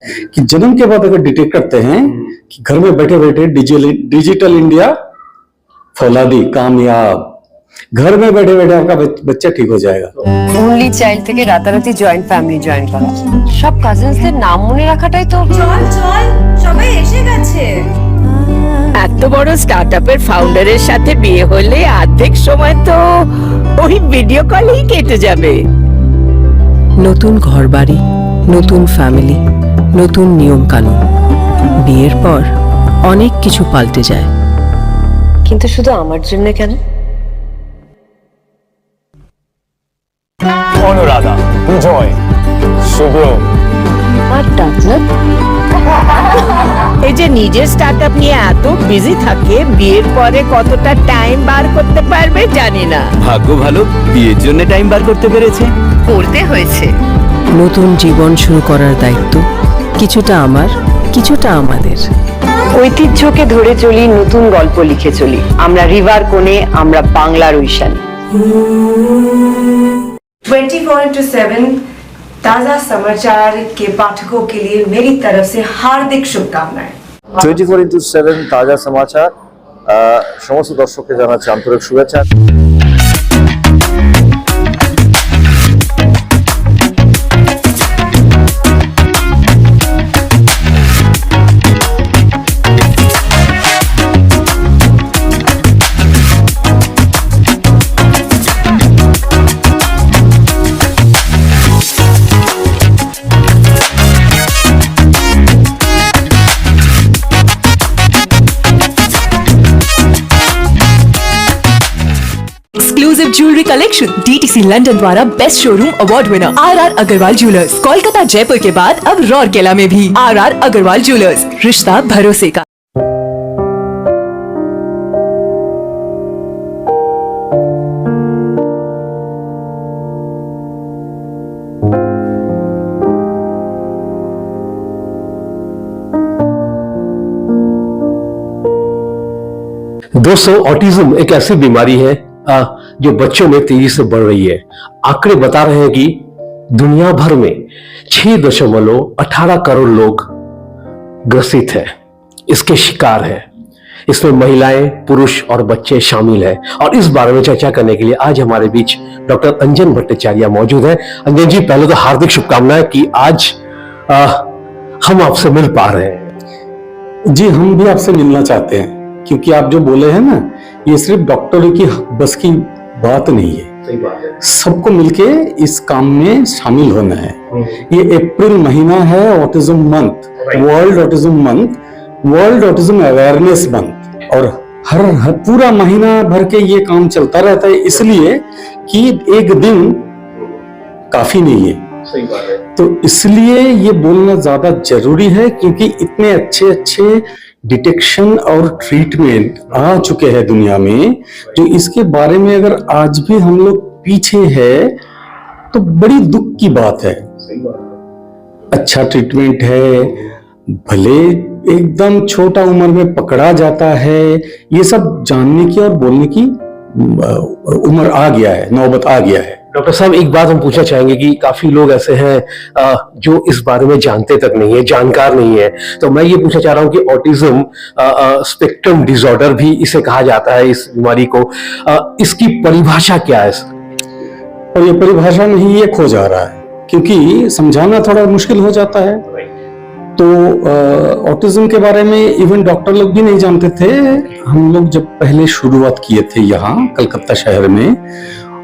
कि जन्म के बाद अगर डिटेक्ट करते हैं कि घर में बैठे बैठे डिजिटल इंडिया फौलादी कामयाब, घर में बैठे बैठे आपका बच्चा ठीक हो जाएगा। ओनली চাইল্ড থেকে রাতারাতি জয়েন্ট ফ্যামিলি জয়েন করা, সব কাজিনসদের নাম মনে রাখাটাই তো। চল চল সবাই এসে গেছে। এত বড় স্টার্টআপের ফাউন্ডারের সাথে বিয়ে হলে অর্ধেক সময় তো ওই ভিডিও কলেই কেটে যাবে। নতুন ঘরবাড়ি, নতুন ফ্যামিলি, নতুন নিয়ম কানুন, বিয়ের পর অনেক কিছু পাল্টে যায়। কিন্তু শুধু আমার জন্য কেন? অনুরাধা, জয়, শুভ্র আর ডাক্তার এই যে নিজের স্টার্টআপ নিয়ে এত বিজি থাকে, বিয়ের পরে কতটা টাইম বার করতে পারবে জানি না। ভাগ্য ভালো, বিয়ের জন্য টাইম বার করতে পেরেছে। করতে হয়েছে। নতুন জীবন শুরু করার দায়িত্ব কিছুটা আমার, কিছুটা আমাদের। ঐতিহ্যকে ধরে চলি, নতুন গল্প লিখে চলি। আমরা রিভার কোণে, আমরা বাংলার ঐশানী। 24/7 ताजा समाचार के पाठकों के लिए मेरी तरफ से हार्दिक शुभकामनाएं। 24/7 তাজা সমাচার সমস্ত দর্শককে জানাচ্ছি আন্তরিক শুভেচ্ছা। Exclusive jewellery collection DTC London द्वारा best showroom award winner RR Agarwal jewellers, Kolkata Jaipur के बाद अब रौरकेला में भी RR अग्रवाल ज्वेलर्स, रिश्ता भरोसे का। दोस्तों, ऑटिज्म एक ऐसी बीमारी है जो बच्चों में तेजी से बढ़ रही है। आंकड़े बता रहे हैं कि दुनिया भर में 6.18 करोड़ लोग ग्रसित हैं, इसके शिकार हैं। इसमें महिलाएं, पुरुष और बच्चे शामिल हैं। और इस बारे में चर्चा करने के लिए आज हमारे बीच डॉक्टर अंजन भट्टाचार्य मौजूद हैं। अंजन जी, पहले तो हार्दिक शुभकामनाएं कि आज हम आपसे मिल पा रहे हैं। जी, हम भी आपसे मिलना चाहते हैं, क्योंकि आप जो बोले हैं ना, ये सिर्फ डॉक्टरों की बस की बात नहीं है। सही बात है। सबको मिलके इस काम में शामिल होना है। ये अप्रैल महीना है autism month, world autism month, world autism awareness month, और हर पूरा महीना भर के ये काम चलता रहता है, इसलिए कि एक दिन काफी नहीं है। सही बात है। तो इसलिए ये बोलना ज्यादा जरूरी है, क्योंकि इतने अच्छे अच्छे डिटेक्शन और ट्रीटमेंट आ चुके हैं दुनिया में, जो इसके बारे में अगर आज भी हम लोग पीछे हैं तो बड़ी दुख की बात है। सही बात है। अच्छा ट्रीटमेंट है, भले एकदम छोटा उम्र में पकड़ा जाता है, ये सब जानने की और बोलने की उम्र आ गया है, नौबत आ गया है। डॉक्टर साहब, एक बात हम पूछना चाहेंगे कि काफी लोग ऐसे हैं जो इस बारे में जानते तक नहीं है, जानकार नहीं है। तो मैं ये पूछना चाह रहा हूँ कि ऑटिज्म स्पेक्ट्रम डिसऑर्डर भी इसे कहा जाता है, इस बीमारी को। इसकी परिभाषा क्या है? और ये परिभाषा में ही ये खो जा रहा है, क्योंकि समझाना थोड़ा मुश्किल हो जाता है। तो ऑटिज्म के बारे में इवन डॉक्टर लोग भी नहीं जानते थे। हम लोग जब पहले शुरुआत किए थे यहाँ कलकत्ता शहर में,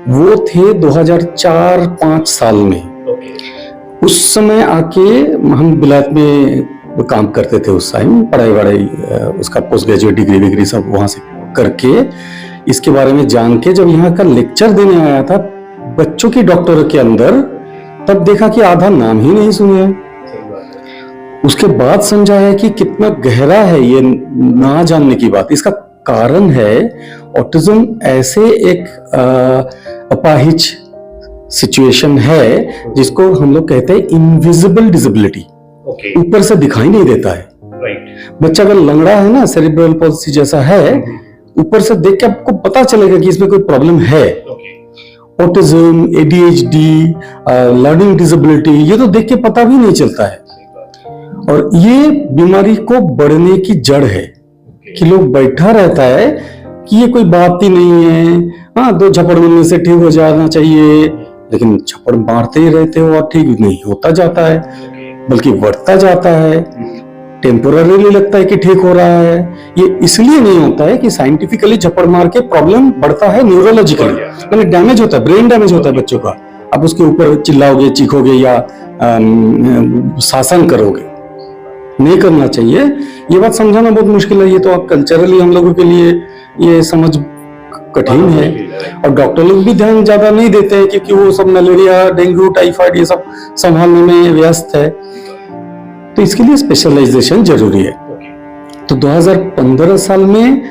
वो थे 2004-5 साल में। उस समय आके हम बिलायत में काम करते थे। उस टाइम पढ़ाई वढ़ाई, उसका पोस्ट ग्रेजुएट डिग्री विग्री सब वहां से करके इसके बारे में जान के जब यहाँ का लेक्चर देने आया था बच्चों की डॉक्टरों के अंदर, तब देखा कि आधा नाम ही नहीं सुने। उसके बाद समझा है कि कितना गहरा है ये ना जानने की बात। इसका कारण है ऑटिज्म ऐसे एक अपाहिज सिचुएशन है जिसको हम लोग कहते हैं इनविजिबल डिसेबिलिटी। ऊपर से दिखाई नहीं देता है। बच्चा अगर लंगड़ा है ना, सेरिब्रल पॉल्सी जैसा है, ऊपर से देख के आपको पता चलेगा कि इसमें कोई प्रॉब्लम है। ऑटिज्म, ADHD, लर्निंग डिसेबिलिटी, ये तो देख के पता भी नहीं चलता है। और ये बीमारी को बढ़ने की जड़ है कि लोग बैठा रहता है कि ये कोई बात ही नहीं है, हाँ 2 झपड़ मिलने से ठीक हो जाना चाहिए, लेकिन झपड़ मारते ही रहते हो और ठीक नहीं होता जाता है, बल्कि बढ़ता जाता है। टेम्पोररीली लगता है कि ठीक हो रहा है। ये इसलिए नहीं होता है कि साइंटिफिकली झपड़ मार के प्रॉब्लम बढ़ता है, न्यूरोलॉजिकली मतलब डैमेज होता है, ब्रेन डैमेज होता है बच्चों का। आप उसके ऊपर चिल्लाओगे, चीखोगे या शासन करोगे, नहीं करना चाहिए। ये बात समझाना बहुत मुश्किल है, ये तो कल्चरली हम लोगों के लिए ये समझ कठिन है, और डॉक्टर लोग भी ध्यान ज्यादा नहीं देते हैं क्योंकि वो सब मलेरिया, डेंगू, टाइफाइड ये सब संभालने में व्यस्त है। तो इसके लिए स्पेशलाइजेशन जरूरी है। तो 2015 साल में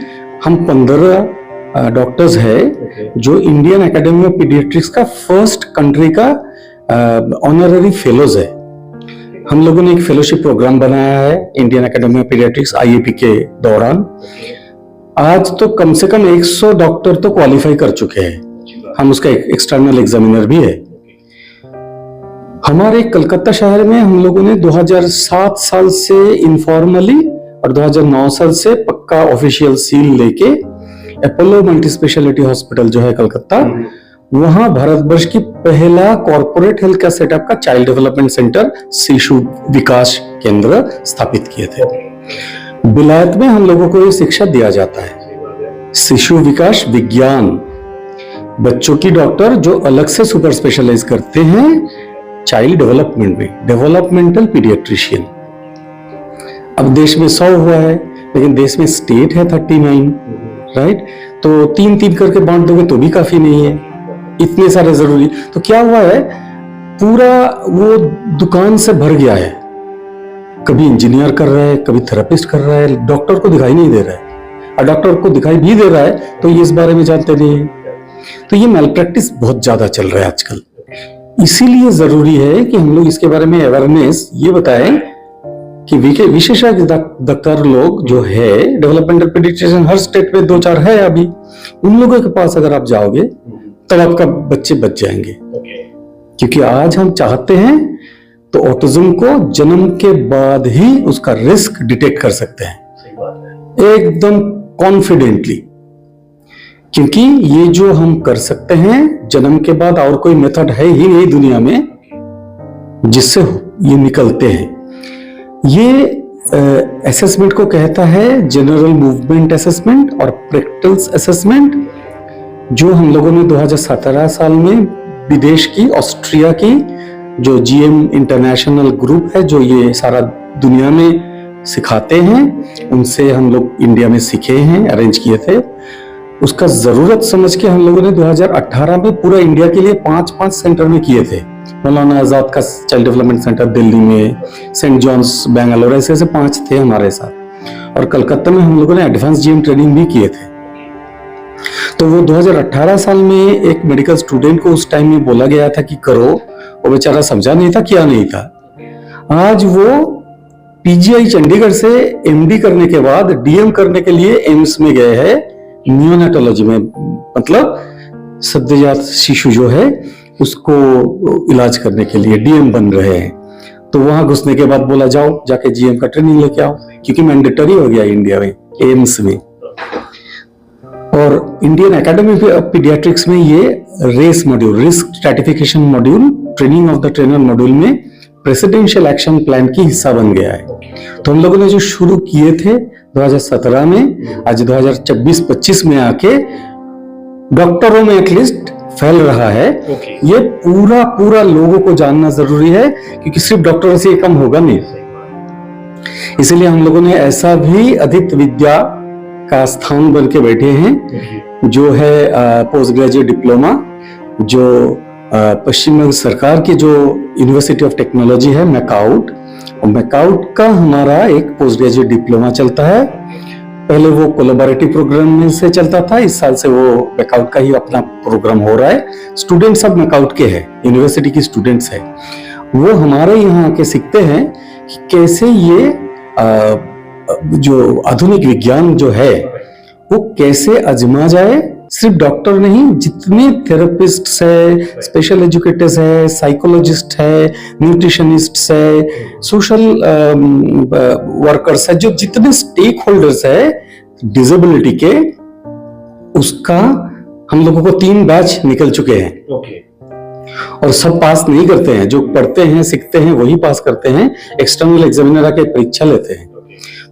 हम 15 डॉक्टर्स हैं जो इंडियन एकेडमी ऑफ पीडियाट्रिक्स का फर्स्ट कंट्री का ऑनररी फेलोज है। हम लोगों ने एक फेलोशिप प्रोग्राम बनाया है Indian academy of paediatrics IAP के दौरान। आज तो कम से कम 100 डॉक्टर तो क्वालिफाई कर चुके हैं, हम उसका एक्सटर्नल एग्जामिनर भी है। हमारे कलकत्ता शहर में हम लोगों ने 2007 साल से इनफॉर्मली और 2009 साल से पक्का ऑफिशियल सील लेके अपोलो मल्टी स्पेशलिटी हॉस्पिटल जो है कलकत्ता, वहां भारतवर्ष की पहला कॉर्पोरेट हेल्थ केयर सेटअप का चाइल्ड डेवलपमेंट सेंटर शिशु विकास केंद्र स्थापित किए थे। विलायत में हम लोगों को ये शिक्षा दिया जाता है, शिशु विकास विज्ञान। बच्चों की डॉक्टर जो अलग से सुपर स्पेशलाइज करते हैं चाइल्ड डेवलपमेंट में, डेवलपमेंटल पीडियाट्रिशियन। अब देश में 100 हुआ है, लेकिन देश में स्टेट है 39, राइट? तो 3-3 करके बांट दोगे तो भी काफी नहीं है, इतने सारे जरूरी। तो क्या हुआ है, पूरा वो दुकान से भर गया है। कभी इंजीनियर कर रहा है, कभी थेरेपिस्ट कर रहा है, डॉक्टर को दिखाई नहीं दे रहा है, और डॉक्टर को दिखाई भी दे रहा है तो ये इस बारे में जानते नहीं है। तो ये मैल प्रैक्टिस बहुत ज्यादा चल रहा है आजकल। इसीलिए जरूरी है कि हम लोग इसके बारे में अवेयरनेस ये बताएं कि विशेषज्ञ डॉक्टर लोग जो है डेवलपमेंटल पीडियाट्रिशियन हर स्टेट में 2-4 है अभी, उन लोगों के पास अगर आप जाओगे तब आपका बच्चे बच जाएंगे। क्योंकि आज हम चाहते हैं तो ऑटिज्म को जन्म के बाद ही उसका रिस्क डिटेक्ट कर सकते हैं एकदम कॉन्फिडेंटली, क्योंकि ये जो हम कर सकते हैं जन्म के बाद और कोई मेथड है ही नहीं दुनिया में जिससे ये निकलते हैं। ये असेसमेंट को कहता है जनरल मूवमेंट असेसमेंट और प्रैक्टिकल्स असेसमेंट, जो हम लोगों ने 2017 साल में विदेश की ऑस्ट्रिया की जो GM इंटरनेशनल ग्रुप है जो ये सारा दुनिया में सिखाते हैं, उनसे हम लोग इंडिया में सीखे हैं, अरेंज किए थे। उसका जरूरत समझ के हम लोगों ने 2018 में पूरा इंडिया के लिए 5 सेंटर में किए थे। मौलाना आजाद का चाइल्ड डेवलपमेंट सेंटर दिल्ली में, सेंट जॉन्स बेंगलोर, ऐसे 5 थे हमारे साथ। और कलकत्ता में हम लोगों ने एडवांस GM ट्रेनिंग भी किए थे। तो वो 2018 साल में एक मेडिकल स्टूडेंट को उस टाइम में बोला गया था कि करो, वो बेचारा समझा नहीं था, किया नहीं था। आज वो PGI चंडीगढ़ से MD करने के बाद DM करने के लिए एम्स में गए हैं, नियोनेटोलॉजी में, मतलब सद्यजात शिशु जो है उसको इलाज करने के लिए DM बन रहे हैं। तो वहां घुसने के बाद बोला जाओ जाके GM का ट्रेनिंग लेके आओ, क्योंकि मैंडेटरी हो गया इंडिया में एम्स में। और इंडियन एकेडमी ऑफ पीडियाट्रिक्स में ये race module, risk stratification module, training of the trainer module में प्रेसिडेंशियल एक्शन प्लान की हिस्सा बन गया है। तो हम लोगों ने जो शुरू किए थे 2017 में, आज 2024-25 में आके डॉक्टरों में एटलीस्ट फैल रहा है। ये पूरा लोगों को जानना जरूरी है, क्योंकि सिर्फ डॉक्टरों से ये कम होगा नहीं। इसलिए हम लोगों ने ऐसा भी अधिक विद्या का स्थान बन के बैठे हैं जो है पोस्ट ग्रेजुएट डिप्लोमा, जो पश्चिम बंगाल सरकार की जो यूनिवर्सिटी ऑफ टेक्नोलॉजी है मैकाउट, और मैकाउट का हमारा एक पोस्ट ग्रेजुएट डिप्लोमा चलता है। पहले वो कोलैबोरेटिव प्रोग्राम में से चलता था, इस साल से वो मैकाउट का ही अपना प्रोग्राम हो रहा है। स्टूडेंट सब मैकाउट के हैं, यूनिवर्सिटी की स्टूडेंट्स है। वो हमारे यहाँ आके सीखते हैं कि कैसे ये जो आधुनिक विज्ञान जो है वो कैसे आजमा जाए सिर्फ डॉक्टर नहीं, जितने थेरेपिस्ट है, स्पेशल एजुकेटर्स है, साइकोलॉजिस्ट है, न्यूट्रिशनिस्ट है, सोशल वर्कर्स है, जो जितने स्टेक होल्डर्स है डिसेबिलिटी के, उसका हम लोगों को 3 बैच निकल चुके हैं। और सब पास नहीं करते हैं, जो पढ़ते हैं सीखते हैं वही पास करते हैं, एक्सटर्नल एग्जामिनर आके परीक्षा लेते हैं।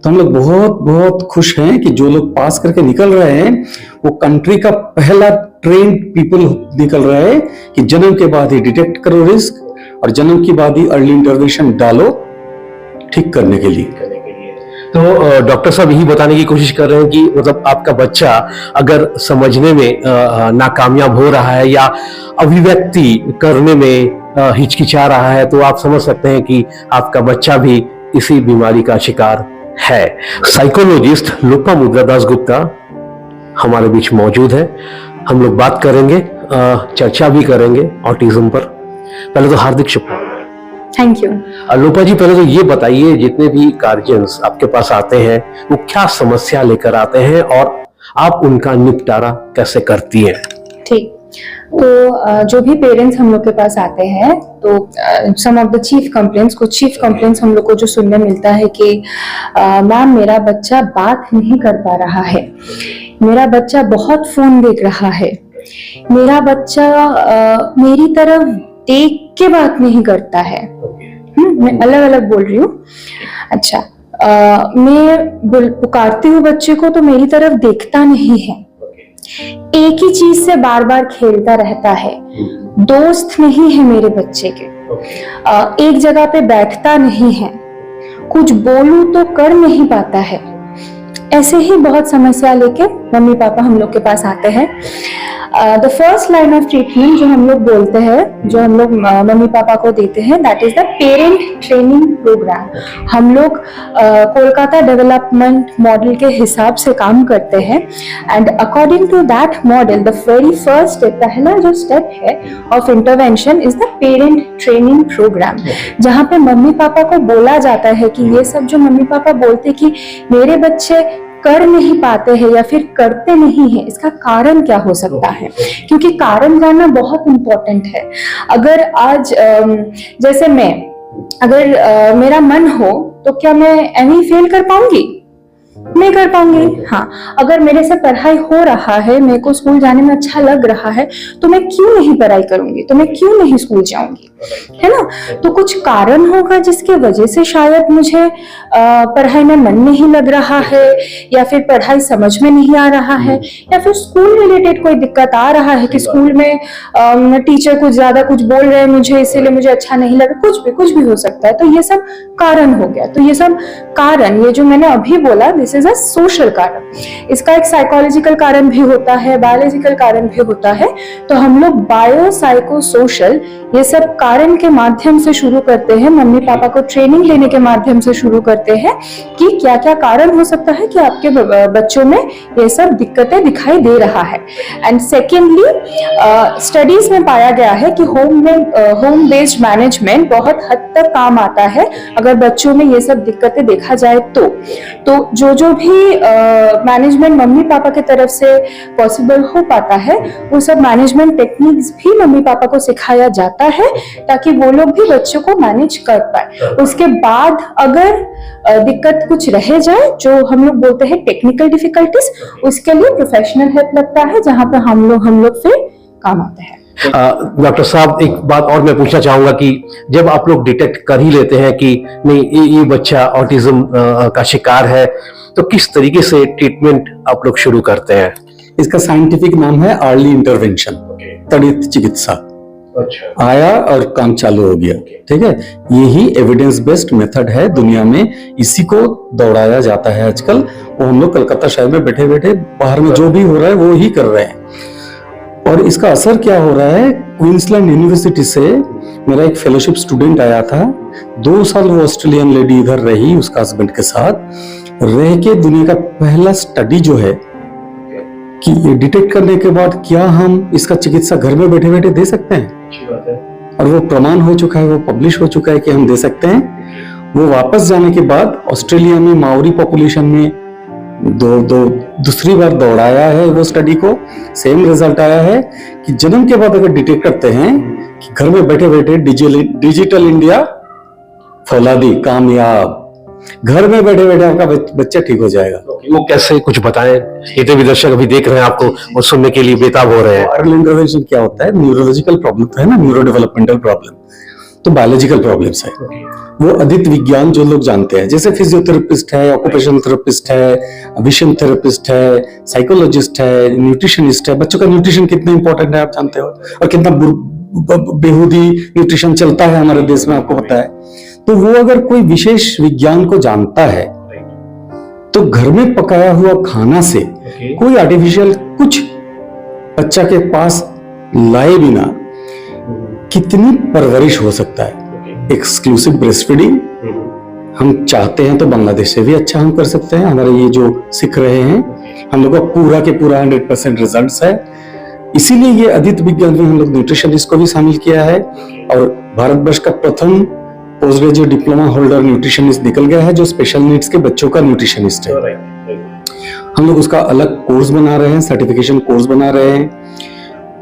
तो हम लोग बहुत बहुत खुश हैं कि जो लोग पास करके निकल रहे हैं वो कंट्री का पहला ट्रेन्ड पीपल निकल रहा है कि जन्म के बाद ही डिटेक्ट करो रिस्क और जन्म के बाद ही अर्ली इंटरवेंशन डालो ठीक करने के लिए। तो डॉक्टर साहब यही बताने की कोशिश कर रहे हैं कि मतलब आपका बच्चा अगर समझने में नाकामयाब हो रहा है या अभिव्यक्ति करने में हिचकिचा रहा है, तो आप समझ सकते हैं कि आपका बच्चा भी इसी बीमारी का शिकार है। साइकोलॉजिस्ट लोपामुद्रा दासगुप्ता हमारे बीच मौजूद है। हम लोग बात करेंगे, चर्चा भी करेंगे ऑटिज्म पर। पहले तो हार्दिक शुभकामनाएं। Thank you. लोपा जी, पहले तो ये बताइए, जितने भी गार्जियंस आपके पास आते हैं वो क्या समस्या लेकर आते हैं और आप उनका निपटारा कैसे करती हैं? ठीक, तो जो भी पेरेंट्स हम लोग के पास आते हैं तो सम ऑफ द चीफ कंप्लेंट्स हम लोग को जो सुनने मिलता है कि मैम मेरा बच्चा बात नहीं कर पा रहा है, मेरा बच्चा बहुत फोन देख रहा है, मेरा बच्चा मेरी तरफ देख के बात नहीं करता है। मैं अलग अलग बोल रही हूँ। अच्छा, मैं पुकारती हूँ बच्चे को तो मेरी तरफ देखता नहीं है, एक ही चीज से बार बार खेलता रहता है, दोस्त नहीं है मेरे बच्चे के, एक जगह पे बैठता नहीं है, कुछ बोलूं तो कर नहीं पाता है। ऐसे ही बहुत समस्या लेके मम्मी पापा हम लोग के पास आते हैं। The first line of treatment जो हम लोग बोलते हैं, जो हम लोग मम्मी पापा को देते हैं, that is the parent training programme. हम लोग कोलकाता डेवलपमेंट मॉडल के हिसाब से काम करते हैं and according to that model the very first step, पहला जो स्टेप है of intervention is the parent training programme, जहाँ पे मम्मी पापा को बोला जाता है कि ये सब जो मम्मी पापा बोलते कि मेरे बच्चे कर नहीं पाते हैं या फिर करते नहीं है, इसका कारण क्या हो सकता है, क्योंकि कारण जानना बहुत इंपॉर्टेंट है। अगर आज जैसे मैं, अगर मेरा मन हो तो क्या मैं एमई फेल कर पाऊंगी? नहीं कर पाऊंगी। हाँ, अगर मेरे से पढ़ाई हो रहा है, मेरे को स्कूल जाने में अच्छा लग रहा है, तो मैं क्यों नहीं पढ़ाई करूंगी, तो मैं क्यों नहीं स्कूल जाऊंगी, है ना? तो कुछ कारण होगा जिसके वजह से शायद मुझे पढ़ाई में मन नहीं लग रहा है, या फिर पढ़ाई समझ में नहीं आ रहा है, या फिर स्कूल रिलेटेड कोई दिक्कत आ रहा है कि स्कूल में टीचर कुछ ज्यादा कुछ बोल रहे हैं मुझे, इसीलिए मुझे अच्छा नहीं लगा, कुछ भी हो सकता है। तो ये सब कारण हो गया। तो ये सब कारण, ये जो मैंने अभी बोला, दिस इज अ सोशल कारण। इसका एक साइकोलॉजिकल कारण भी होता है, बायोलॉजिकल कारण भी होता है। तो हम लोग बायो साइको सोशल ये सब कारण के माध्यम से शुरू करते हैं, मम्मी पापा को ट्रेनिंग देने के माध्यम से शुरू करते हैं कि क्या क्या कारण हो सकता है कि आपके बच्चों में ये सब दिक्कतें दिखाई दे रहा है। एंड सेकेंडली, स्टडीज में पाया गया है कि होम बेस्ड मैनेजमेंट बहुत हद तक काम आता है अगर बच्चों में ये सब दिक्कतें देखा जाए तो जो भी मैनेजमेंट मम्मी पापा की तरफ से पॉसिबल हो पाता है, वो सब मैनेजमेंट टेक्निक्स भी मम्मी पापा को सिखाया जाता है ताकि वो लोग भी बच्चों को मैनेज कर पाए। उसके बाद अगर दिक्कत कुछ रह जाए, जो हम लोग बोलते हैं टेक्निकल डिफिकल्टीज, उसके लिए प्रोफेशनल हेल्प लगता है, जहाँ पे हम लोग फिर काम आते हैं। डॉक्टर साहब, एक बात और मैं पूछना चाहूंगा कि जब आप लोग डिटेक्ट कर ही लेते हैं कि नहीं ये बच्चा ऑटिज्म का शिकार है, तो किस तरीके से ट्रीटमेंट आप लोग शुरू करते हैं? इसका साइंटिफिक नाम है अर्ली इंटरवेंशन, त्वरित चिकित्सा। अच्छा। आया और काम चालू हो गया, ठीक है। यही एविडेंस बेस्ड मेथड है दुनिया में, इसी को दौड़ाया जाता है आजकल। वो हम लोग कलकत्ता शहर में बैठे बैठे बाहर में जो भी हो रहा है वो ही कर रहे हैं। और इसका असर क्या हो रहा है, क्वींसलैंड यूनिवर्सिटी से मेरा एक फेलोशिप स्टूडेंट आया था। 2 साल वो ऑस्ट्रेलियन लेडी इधर रही उसका हस्बैंड के साथ रह के। दुनिया का पहला स्टडी जो है कि ये डिटेक्ट करने के बाद क्या हम इसका चिकित्सा घर में बैठे बैठे दे सकते हैं, अच्छी बात है। और वो प्रमाण हो चुका है, वो पब्लिश हो चुका है कि हम दे सकते हैं। वो वापस जाने के बाद ऑस्ट्रेलिया में माओरी पॉपुलेशन में दूसरी बार दौड़ाया है वो स्टडी को, सेम रिजल्ट आया है कि जन्म के बाद अगर डिटेक्ट करते हैं कि घर में बैठे बैठे डिजिटल इंडिया फौलादी कामयाब, घर में बैठे बैठे आपका बच्चा ठीक हो जाएगा। वो कैसे, कुछ बताएं, ये भी दर्शक अभी देख रहे हैं आपको और सुनने के लिए बेताब हो रहे हैं। अर्ली इंटरवेंशन क्या होता है, न्यूरोलॉजिकल प्रॉब्लम तो है ना, न्यूरो डेवलपमेंटल प्रॉब्लम, तो बायोलॉजिकल प्रॉब्लम्स है। वो अधिक विज्ञान जो लोग जानते हैं, जैसे फिजियोथेरेपिस्ट है, ऑक्यूपेशनल थेरेपिस्ट है, विजन थेरेपिस्ट है, साइकोलॉजिस्ट है, न्यूट्रिशनिस्ट है। बच्चों का न्यूट्रिशन कितना इंपॉर्टेंट है आप जानते हो, और कितना बेहूदी न्यूट्रिशन चलता है हमारे देश में, आपको पता है। तो वो अगर कोई विशेष विज्ञान को जानता है तो घर में पकाया हुआ खाना से कोई आर्टिफिशियल कुछ बच्चा के पास लाए बिना कितनी परवरिश हो सकता है। एक्सक्लूसिव ब्रेस्ट फीडिंग हम चाहते हैं तो बांग्लादेश से भी अच्छा हम कर सकते हैं। हमारे ये जो सीख रहे हैं हम लोग का पूरा के पूरा 100% रिजल्ट्स है। इसीलिए ये अदित विज्ञान में हम लोग न्यूट्रिशनिस्ट को भी शामिल किया है, और भारतवर्ष का प्रथम post graduate diploma holder nutritionist निकल गया है जो स्पेशल नीड्स के बच्चों का न्यूट्रिशनिस्ट है। हम लोग उसका अलग कोर्स बना रहे हैं, सर्टिफिकेशन कोर्स बना रहे हैं।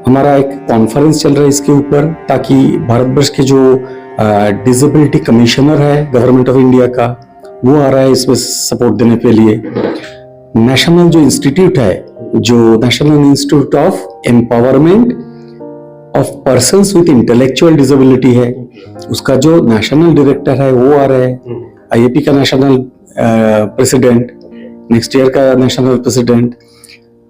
हमारा एक कॉन्फ्रेंस चल रहा है इसके ऊपर, ताकि भारतवर्ष के जो डिसेबिलिटी कमिश्नर है गवर्नमेंट ऑफ इंडिया का, वो आ रहा है इसमें सपोर्ट देने के लिए। नेशनल जो इंस्टीट्यूट है, जो national institute of empowerment of persons with intellectual disability है, उसका जो नेशनल डायरेक्टर है वो आ रहा है। आईएपी का नेशनल प्रेसिडेंट, नेक्स्ट ईयर का नेशनल प्रेसिडेंट,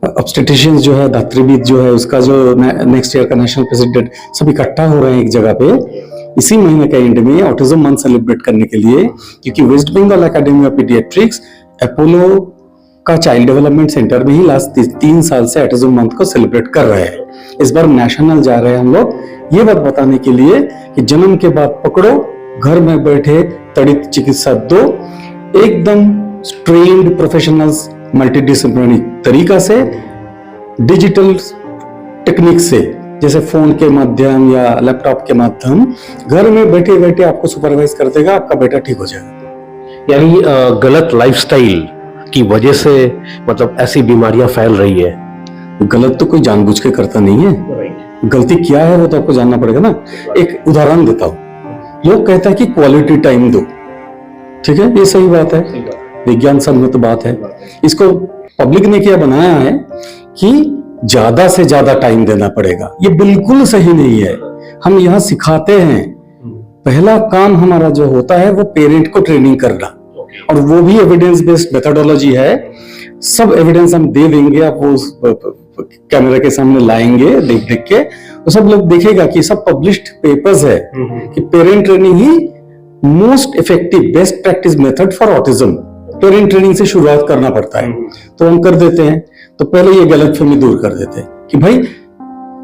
ऑब्स्टेट्रिशियंस जो है, धात्रीविद जो है, उसका जो नेक्स्ट ईयर का नेशनल प्रेसिडेंट, सब इकट्ठा हो रहे हैं एक जगह पे इसी महीने के एंड में ऑटिज्म मंथ सेलिब्रेट करने के लिए। क्योंकि West Bengal academy of paediatrics Apollo का चाइल्ड डेवलपमेंट सेंटर में ही लास्ट 3 साल से ऑटिज्म मंथ को सेलिब्रेट कर रहे हैं। इस बार नेशनल जा रहे हैं हम लोग, ये बात बताने के लिए कि जन्म के बाद पकड़ो, घर में बैठे त्वरित चिकित्सा दो, एकदम ट्रेन्ड प्रोफेशनल्स मल्टीडिसिप्लिनरी तरीका से, डिजिटल टेक्निक से, जैसे फोन के माध्यम या लैपटॉप के माध्यम, घर में बैठे बैठे आपको सुपरवाइज कर देगा, आपका बेटा ठीक हो जाएगा। यानी गलत लाइफस्टाइल की वजह से मतलब ऐसी बीमारियां फैल रही है। गलत तो कोई जानबूझ के करता नहीं है, गलती क्या है वो तो आपको जानना पड़ेगा ना। एक उदाहरण देता हूं, लोग कहता है कि क्वालिटी टाइम दो, ठीक है, ये सही बात है, विज्ञान सम्मत बात है। इसको पब्लिक ने क्या बनाया है कि ज्यादा से ज्यादा टाइम देना पड़ेगा, ये बिल्कुल सही नहीं है। हम यहाँ सिखाते हैं, पहला काम हमारा जो होता है वो पेरेंट को ट्रेनिंग करना, और वो भी एविडेंस बेस्ड मेथोडोलॉजी है। सब एविडेंस हम दे देंगे, आप वो कैमरे के सामने लाएंगे, देख देख के तो सब लोग देखेगा कि सब पब्लिश्ड पेपर्स है कि parent training he most effective best practice method for autism. Parent training से शुरुआत करना पड़ता है, तो हम कर देते हैं। तो पहले ये गलतफहमी दूर कर देते हैं कि भाई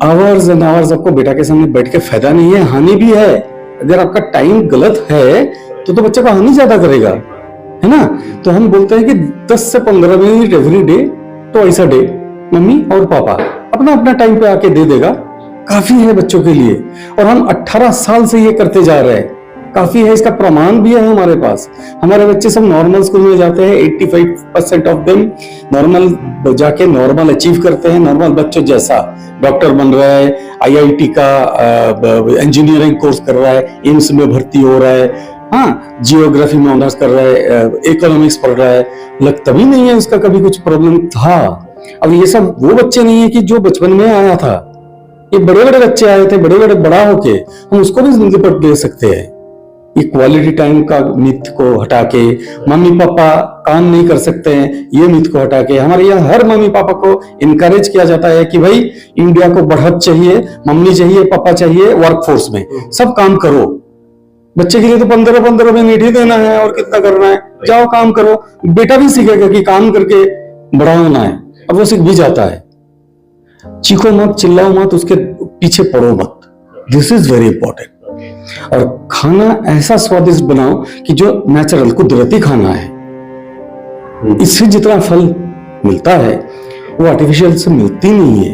आवर्स एंड आवर्स आपको बेटा के सामने बैठ के फायदा नहीं है, हानि भी है। अगर आपका टाइम गलत है तो बच्चा का हानि ज्यादा करेगा, है ना। तो हम बोलते हैं कि 10 से 15 minute every day, twice a day mummy और पापा अपना अपना टाइम पे आके दे देगा, काफी है बच्चों के लिए। और हम 18 साल से ये करते जा रहे हैं, काफी है, इसका प्रमाण भी है हमारे पास। हमारे बच्चे सब नॉर्मल स्कूल में जाते हैं, 85% ऑफ देम नॉर्मल जाके नॉर्मल अचीव करते हैं, नॉर्मल बच्चों जैसा। डॉक्टर बन रहा है, आईआईटी का इंजीनियरिंग कोर्स कर रहा है, एम्स में भर्ती हो रहा है, हाँ, जियोग्राफी में ऑनर्स कर रहा है, इकोनॉमिक्स पढ़ रहा है। लगता भी नहीं है उसका कभी कुछ प्रॉब्लम था। अब ये सब वो बच्चे नहीं है कि जो बचपन में आया था, ये बड़े बड़े बच्चे आए थे, बड़े बड़े बड़ा होके, हम उसको भी निपट दे सकते हैं। ये क्वालिटी टाइम का मिथ को हटा के, मम्मी पापा काम नहीं कर सकते हैं ये मिथ को हटा के, हमारे यहाँ हर मम्मी पापा को इनकरेज किया जाता है कि भाई इंडिया को बढ़त चाहिए, मम्मी चाहिए, पापा चाहिए, वर्कफोर्स में सब काम करो। बच्चे के लिए तो 15-15 मिनट ही देना है, और कितना करना है, जाओ काम करो। बेटा भी सीखेगा कि काम करके बड़ा होना है, अब वो सीख भी जाता है। चीखो मत, चिल्लाओ मत, उसके पीछे पड़ो मत, दिस इज वेरी इंपॉर्टेंट। और खाना ऐसा स्वादिष्ट बनाओ कि जो नेचुरल कुदरती खाना है, इससे जितना फल मिलता है वो आर्टिफिशियल से मिलती नहीं है।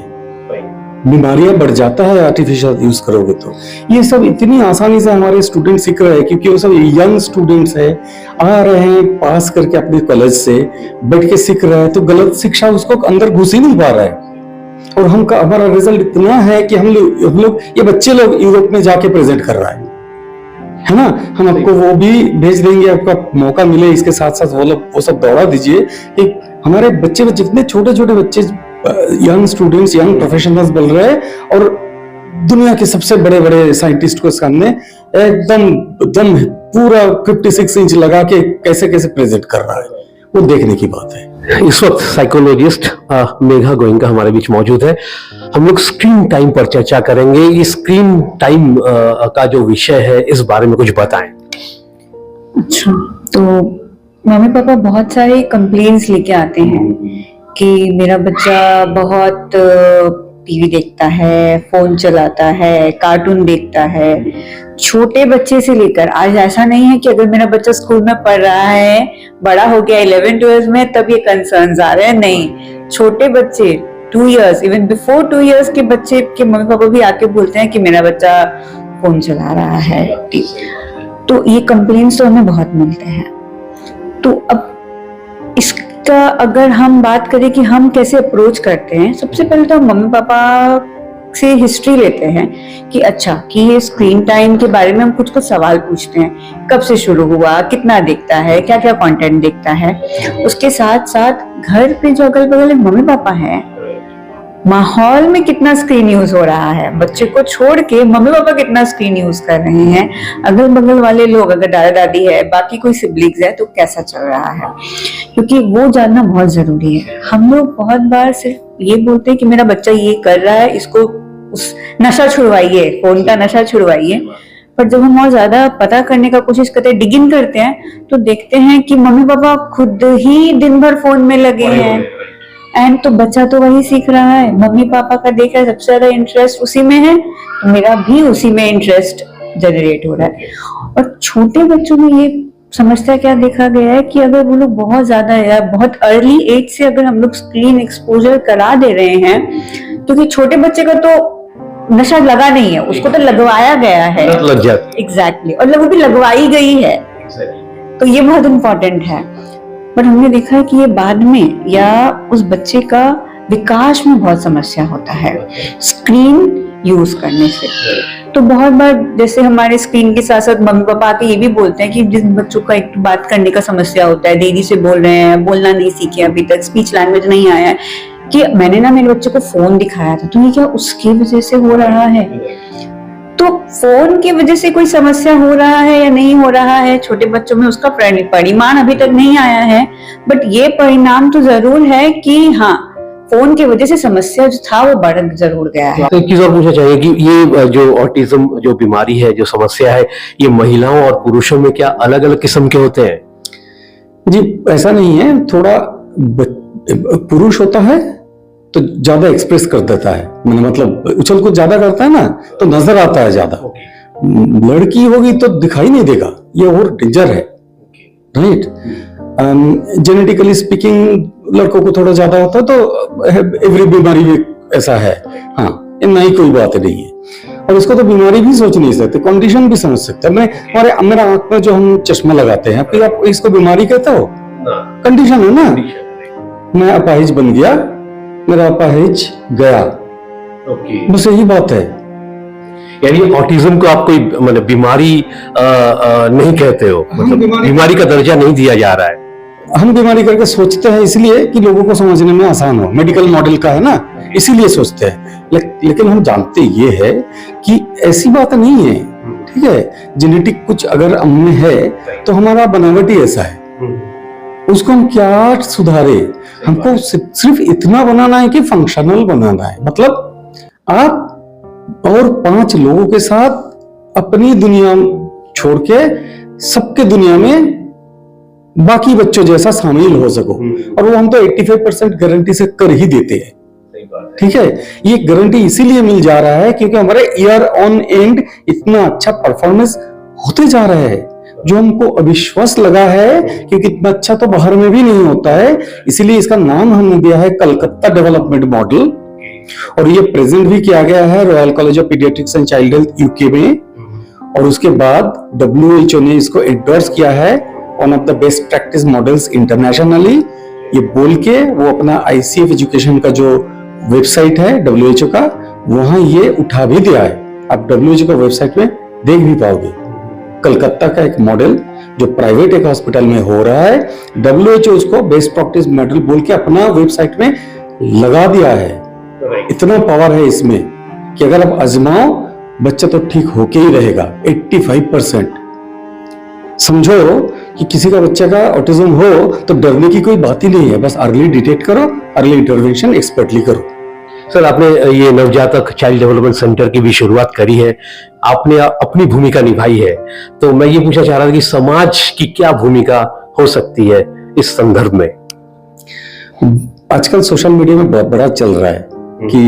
बीमारियां बढ़ जाता है आर्टिफिशियल यूज करोगे तो। ये सब इतनी आसानी से हमारे स्टूडेंट सीख रहे हैं क्योंकि वो सब यंग स्टूडेंट्स है, आ रहे हैं पास करके अपने कॉलेज से, बैठ के सीख रहे हैं, तो गलत शिक्षा उसको अंदर घुस ही नहीं पा रहा है। और हमारा रिजल्ट इतना है कि हम लोग ये बच्चे लोग यूरोप में जाके प्रेजेंट कर रहा है ना। हम आपको वो भी भेज देंगे, आपका मौका मिले इसके साथ साथ वो सब दौड़ा दीजिए कि हमारे बच्चे जितने छोटे छोटे बच्चे, यंग स्टूडेंट्स, यंग प्रोफेशनल्स बोल रहे हैं और दुनिया के सबसे बड़े बड़े साइंटिस्ट को सामने एकदम पूरा 56 इंच लगा के कैसे कैसे प्रेजेंट कर रहा है, वो देखने की बात है। इस वक्त साइकोलॉजिस्ट मेघा गोयनका हमारे बीच मौजूद है। हम लोग स्क्रीन टाइम पर चर्चा करेंगे। ये स्क्रीन टाइम का जो विषय है, इस बारे में कुछ बताएं। अच्छा, तो मम्मी पापा बहुत सारे कंप्लेंट्स लेके आते हैं कि मेरा बच्चा बहुत टीवी देखता है, फोन चलाता है, कार्टून देखता है। छोटे बच्चे से लेकर आज ऐसा नहीं है कि अगर मेरा बच्चा स्कूल में पढ़ रहा है, बड़ा हो गया 11-12 में, तब ये कंसर्न्स आ रहे हैं। नहीं, छोटे बच्चे 2 इयर्स, इवन बिफोर 2 इयर्स के बच्चे के मम्मी पापा भी आके बोलते हैं कि मेरा बच्चा फोन चला रहा है। तो ये कंप्लेंट्स तो हमें बहुत मिलते हैं। तो अब इसका अगर हम बात करें कि हम कैसे अप्रोच करते हैं, सबसे पहले तो हम मम्मी पापा से हिस्ट्री लेते हैं कि अच्छा, कि ये स्क्रीन टाइम के बारे में हम कुछ सवाल पूछते हैं। कब से शुरू हुआ, कितना देखता है, क्या क्या कंटेंट देखता है। उसके साथ साथ घर पे जो अगल बगल मम्मी पापा हैं, माहौल में कितना स्क्रीन यूज हो रहा है, बच्चे को छोड़ के मम्मी पापा कितना स्क्रीन यूज कर रहे हैं, अगल बगल वाले लोग, अगर दादा दादी है, बाकी कोई सिबलिंग्स है, तो कैसा चल रहा है, क्योंकि वो जानना बहुत जरूरी है। हम लोग बहुत बार सिर्फ ये बोलते हैं कि मेरा बच्चा ये कर रहा है, इसको उस नशा छुड़वाइए, फोन का नशा छुड़वाइए। पर जब हम और ज्यादा पता करने का कोशिश करते हैं, डिगिन करते हैं, तो देखते हैं कि मम्मी पापा खुद ही दिन भर फोन में लगे हैं। एंड तो बच्चा तो वही सीख रहा है, मम्मी पापा का देख रहा है, सबसे ज्यादा इंटरेस्ट उसी में है, तो मेरा भी उसी में इंटरेस्ट जनरेट हो रहा है। और छोटे बच्चों में ये समस्या क्या देखा गया है कि अगर वो लोग बहुत ज्यादा या बहुत अर्ली एज से अगर हम लोग स्क्रीन एक्सपोजर करा दे रहे हैं, क्योंकि छोटे बच्चे का तो नशा लगा नहीं है, उसको तो लगवाया गया है, लग जाता एग्जैक्टली, और वो भी लगवाई गई है, तो ये बहुत इंपॉर्टेंट है। पर हमने देखा है कि ये बाद में या उस बच्चे का विकास में बहुत समस्या होता है स्क्रीन यूज करने से। तो बहुत बार जैसे हमारे स्क्रीन के साथ साथ मम्मी पापा आके ये भी बोलते हैं कि जिन बच्चों का एक बात करने का समस्या होता है, देरी से बोल रहे हैं, बोलना नहीं सीखे अभी तक, स्पीच लैंग्वेज नहीं आया है, कि मैंने ना मेरे बच्चे को फोन दिखाया था, तो ये क्या उसकी वजह से हो रहा है? तो फोन की वजह से कोई समस्या हो रहा है या नहीं हो रहा है छोटे बच्चों में, उसका परिणाम अभी तक नहीं आया है, बट ये परिणाम तो जरूर है कि हाँ, फोन की वजह से समस्या जो था वो बढ़ जरूर गया है। तो एक चीज और पूछना चाहिए कि ये जो ऑटिज्म जो बीमारी है, जो समस्या है, ये महिलाओं और पुरुषों में क्या अलग अलग किस्म के होते हैं? जी ऐसा नहीं है, थोड़ा पुरुष होता है तो ज्यादा एक्सप्रेस कर देता है, मतलब उछल कूद ज्यादा करता है ना, तो नजर आता है ज्यादा। लड़की होगी तो दिखाई नहीं देगा, ये और डेंजर है, राइट। जेनेटिकली स्पीकिंग लड़कों को थोड़ा ज्यादा होता है, तो एवरी बीमारी में ऐसा है, हाँ, नई कोई बात नहीं है। और इसको तो बीमारी भी सोच नहीं सकते, कंडीशन भी समझ सकते हैं। मेरा आंख में जो हम चश्मा लगाते हैं, फिर आप इसको बीमारी कहते हो? कंडीशन है ना। मैं अपाहिज बन गया, मेरा अपाहिज गया, बस यही बात है। यानी ऑटिज्म को आप कोई मतलब बीमारी नहीं कहते हो, मतलब बीमारी का दर्जा नहीं दिया जा रहा है। हम बीमारी करके सोचते हैं इसलिए कि लोगों को समझने में आसान हो, मेडिकल मॉडल का है ना, इसीलिए सोचते हैं। लेकिन हम जानते ये है कि ऐसी बात नहीं है, ठीक है। जेनेटिक कुछ अगर हममें है तो हमारा बनावटी ऐसा है, उसको हम क्या सुधारे। हमको सिर्फ इतना बनाना है कि फंक्शनल बनाना है, मतलब आप और 5 लोगों के साथ अपनी दुनिया छोड़ के सबके दुनिया में बाकी बच्चों जैसा शामिल हो सको। और वो हम तो 85% गारंटी से कर ही देते हैं, ठीक है। ये गारंटी इसीलिए मिल जा रहा है क्योंकि हमारे ईयर ऑन एंड इतना अच्छा परफॉर्मेंस होते जा रहा है, जो हमको अविश्वास लगा है, क्योंकि इतना अच्छा तो बाहर में भी नहीं होता है। इसीलिए इसका नाम हमने दिया है कलकत्ता डेवलपमेंट मॉडल, और ये प्रेजेंट भी किया गया है royal college of paediatrics and child health UK में, और उसके बाद WHO ने इसको एंडोर्स किया है one of the best practice models internationally. ये बोल के वो अपना ICF एजुकेशन का जो वेबसाइट है WHO का, वहां ये उठा भी दिया है। आप WHO का वेबसाइट में देख भी पाओगे। कलकत्ता का एक मॉडल जो प्राइवेट एक हॉस्पिटल में हो रहा है, WHO उसको बेस्ट प्रैक्टिस मॉडल बोल के अपना वेबसाइट में लगा दिया है। इतना पावर है इसमें कि अगर आप आजमाओ, बच्चा तो ठीक होके ही रहेगा 85%। समझो कि किसी का बच्चे का ऑटिज्म हो तो डरने की कोई बात ही नहीं है, बस अर्ली डिटेक्ट करो, अर्ली इंटरवेंशन एक्सपर्टली करो। सर, आपने ये नवजातक चाइल्ड डेवलपमेंट सेंटर की भी शुरुआत करी है, आपने अपनी भूमिका निभाई है, तो मैं ये पूछना चाह रहा था कि समाज की क्या भूमिका हो सकती है इस संदर्भ में? आजकल सोशल मीडिया में बहुत बड़ा चल रहा है कि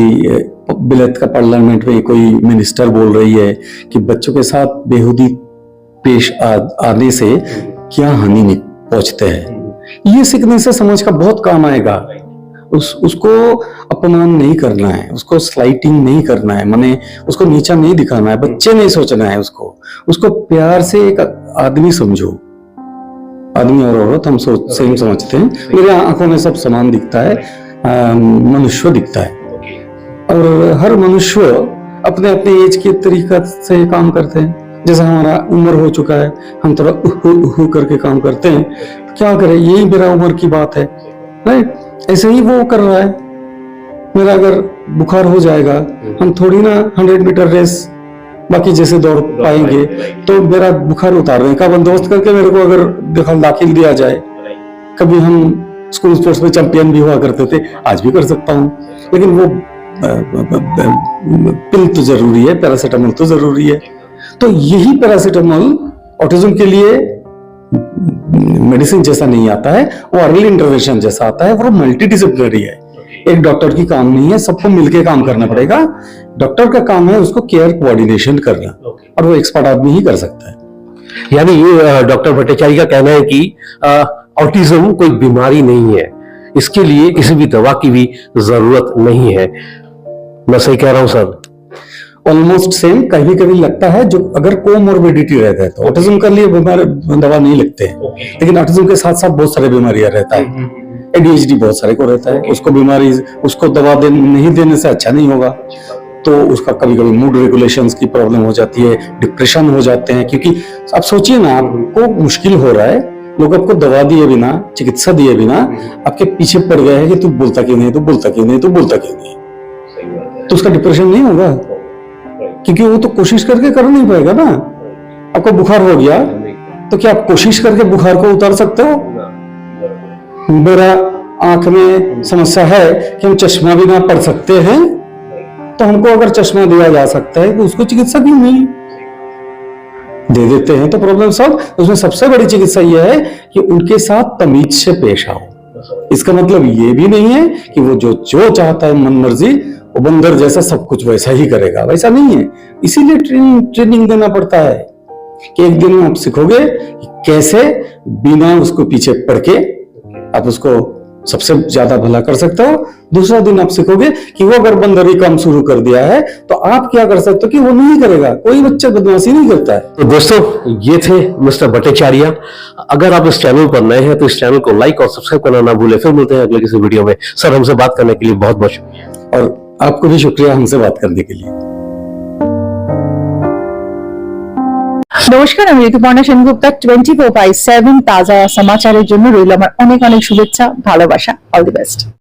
बिलत का पार्लियामेंट में कोई मिनिस्टर बोल रही है कि बच्चों के साथ बेहुदी पेश आने से क्या हानि पहुंचते हैं। ये सीखने से समाज का बहुत काम आएगा। उसको अपमान नहीं करना है, उसको स्लाइटिंग नहीं करना है, माने उसको नीचा नहीं दिखाना है, बच्चे नहीं सोचना है उसको प्यार से एक आदमी समझो। आदमी और औरत हम सेम समझते हैं, मेरे आंखों में सब समान दिखता है, मनुष्य दिखता है, और हर मनुष्य अपने अपने एज के तरीका से काम करते हैं। जैसा हमारा उम्र हो चुका है, हम थोड़ा उहू करके काम करते हैं, क्या करें, यही मेरा उम्र की बात है, राइट? ऐसे ही वो कर रहा है। मेरा अगर बुखार हो जाएगा, हम थोड़ी ना 100 मीटर रेस बाकी जैसे दौड़ पाएंगे, तो मेरा बुखार उतारने का बंदोबस्त करके मेरे को अगर दाखिल दिया जाए, कभी हम स्कूल स्पोर्ट्स में चैंपियन भी हुआ करते थे, आज भी कर सकता हूँ, लेकिन वो पिल तो जरूरी है, पैरासीटामोल तो जरूरी है। तो यही पैरासीटामोल ऑटिज्म के लिए मेडिसिन जैसा नहीं आता है, वो अर्ली इंटरवेंशन जैसा आता है, वो मल्टीडिसिप्लिनरी है। एक डॉक्टर की काम नहीं है, सबको मिलके काम करना पड़ेगा। डॉक्टर का काम है उसको केयर कोऑर्डिनेशन करना, और वो एक्सपर्ट आदमी ही कर सकता है। यानी ये डॉक्टर भट्टाचार्य का कहना है कि ऑटिज्म कोई बीमारी नहीं है, इसके लिए किसी भी दवा की भी जरूरत नहीं है। मैं सही कह रहा हूं सर? Almost same. कभी कभी लगता है जो अगर कोमोर्बिडिटी रहता है तो ऑटिज्म के लिए दवा नहीं लगते हैं, लेकिन ऑटिज्म के साथ साथ बहुत सारे बीमारियां रहता है। ADHD बहुत सारे को रहता है, उसको बीमारी, उसको दवा नहीं देने से अच्छा नहीं होगा, तो उसका कभी कभी मूड रेगुलेशंस की प्रॉब्लम हो जाती है, डिप्रेशन हो जाते हैं। क्योंकि आप सोचिए ना, आपको मुश्किल हो रहा है, लोग आपको दवा दिए बिना, चिकित्सा दिए बिना आपके पीछे पड़ गए हैं कि तू बोलता क्यों नहीं, तू बोलता क्यों नहीं, तू बोलता क्यों नहीं, तो उसका डिप्रेशन नहीं होगा, क्योंकि वो तो कोशिश करके कर नहीं पाएगा ना। आपको बुखार हो गया तो क्या आप कोशिश करके बुखार को उतार सकते हो? मेरा आंख में समस्या है कि हम चश्मा भी ना पढ़ सकते हैं, तो हमको अगर चश्मा दिया जा सकता है तो उसको चिकित्सा क्यों नहीं दे देते हैं? तो प्रॉब्लम सॉल्व। उसमें सबसे बड़ी चिकित्सा यह है कि उनके साथ तमीज से पेश आओ। इसका मतलब ये भी नहीं है कि वो जो चाहता है मन मर्जी, वो बंदर जैसा सब कुछ वैसा ही करेगा, वैसा नहीं है। इसीलिए ट्रेनिंग देना पड़ता है कि एक दिन आप सीखोगे कि कैसे बिना उसको पीछे पड़ के आप उसको सबसे ज्यादा भला कर सकते हो। दूसरा दिन आप सीखोगे कि वो अगर बंदरी काम शुरू कर दिया है तो आप क्या कर सकते हो कि वो नहीं करेगा। कोई बच्चा बदमाशी नहीं करता है। तो दोस्तों, ये थे मिस्टर भट्टाचार्य। अगर आप इस चैनल पर नए हैं तो इस चैनल को लाइक और सब्सक्राइब करना ना भूलें। फिर मिलते हैं अगले किसी वीडियो में। सर, हमसे बात करने के लिए बहुत बहुत शुक्रिया। और आपको भी शुक्रिया हमसे बात करने के लिए। নমস্কার, আমি ঋতুপর্ণা সেনগুপ্তা। 24/7 তাজা সমাচারের জন্য রইল আমার অনেক অনেক শুভেচ্ছা, ভালোবাসা। All the best.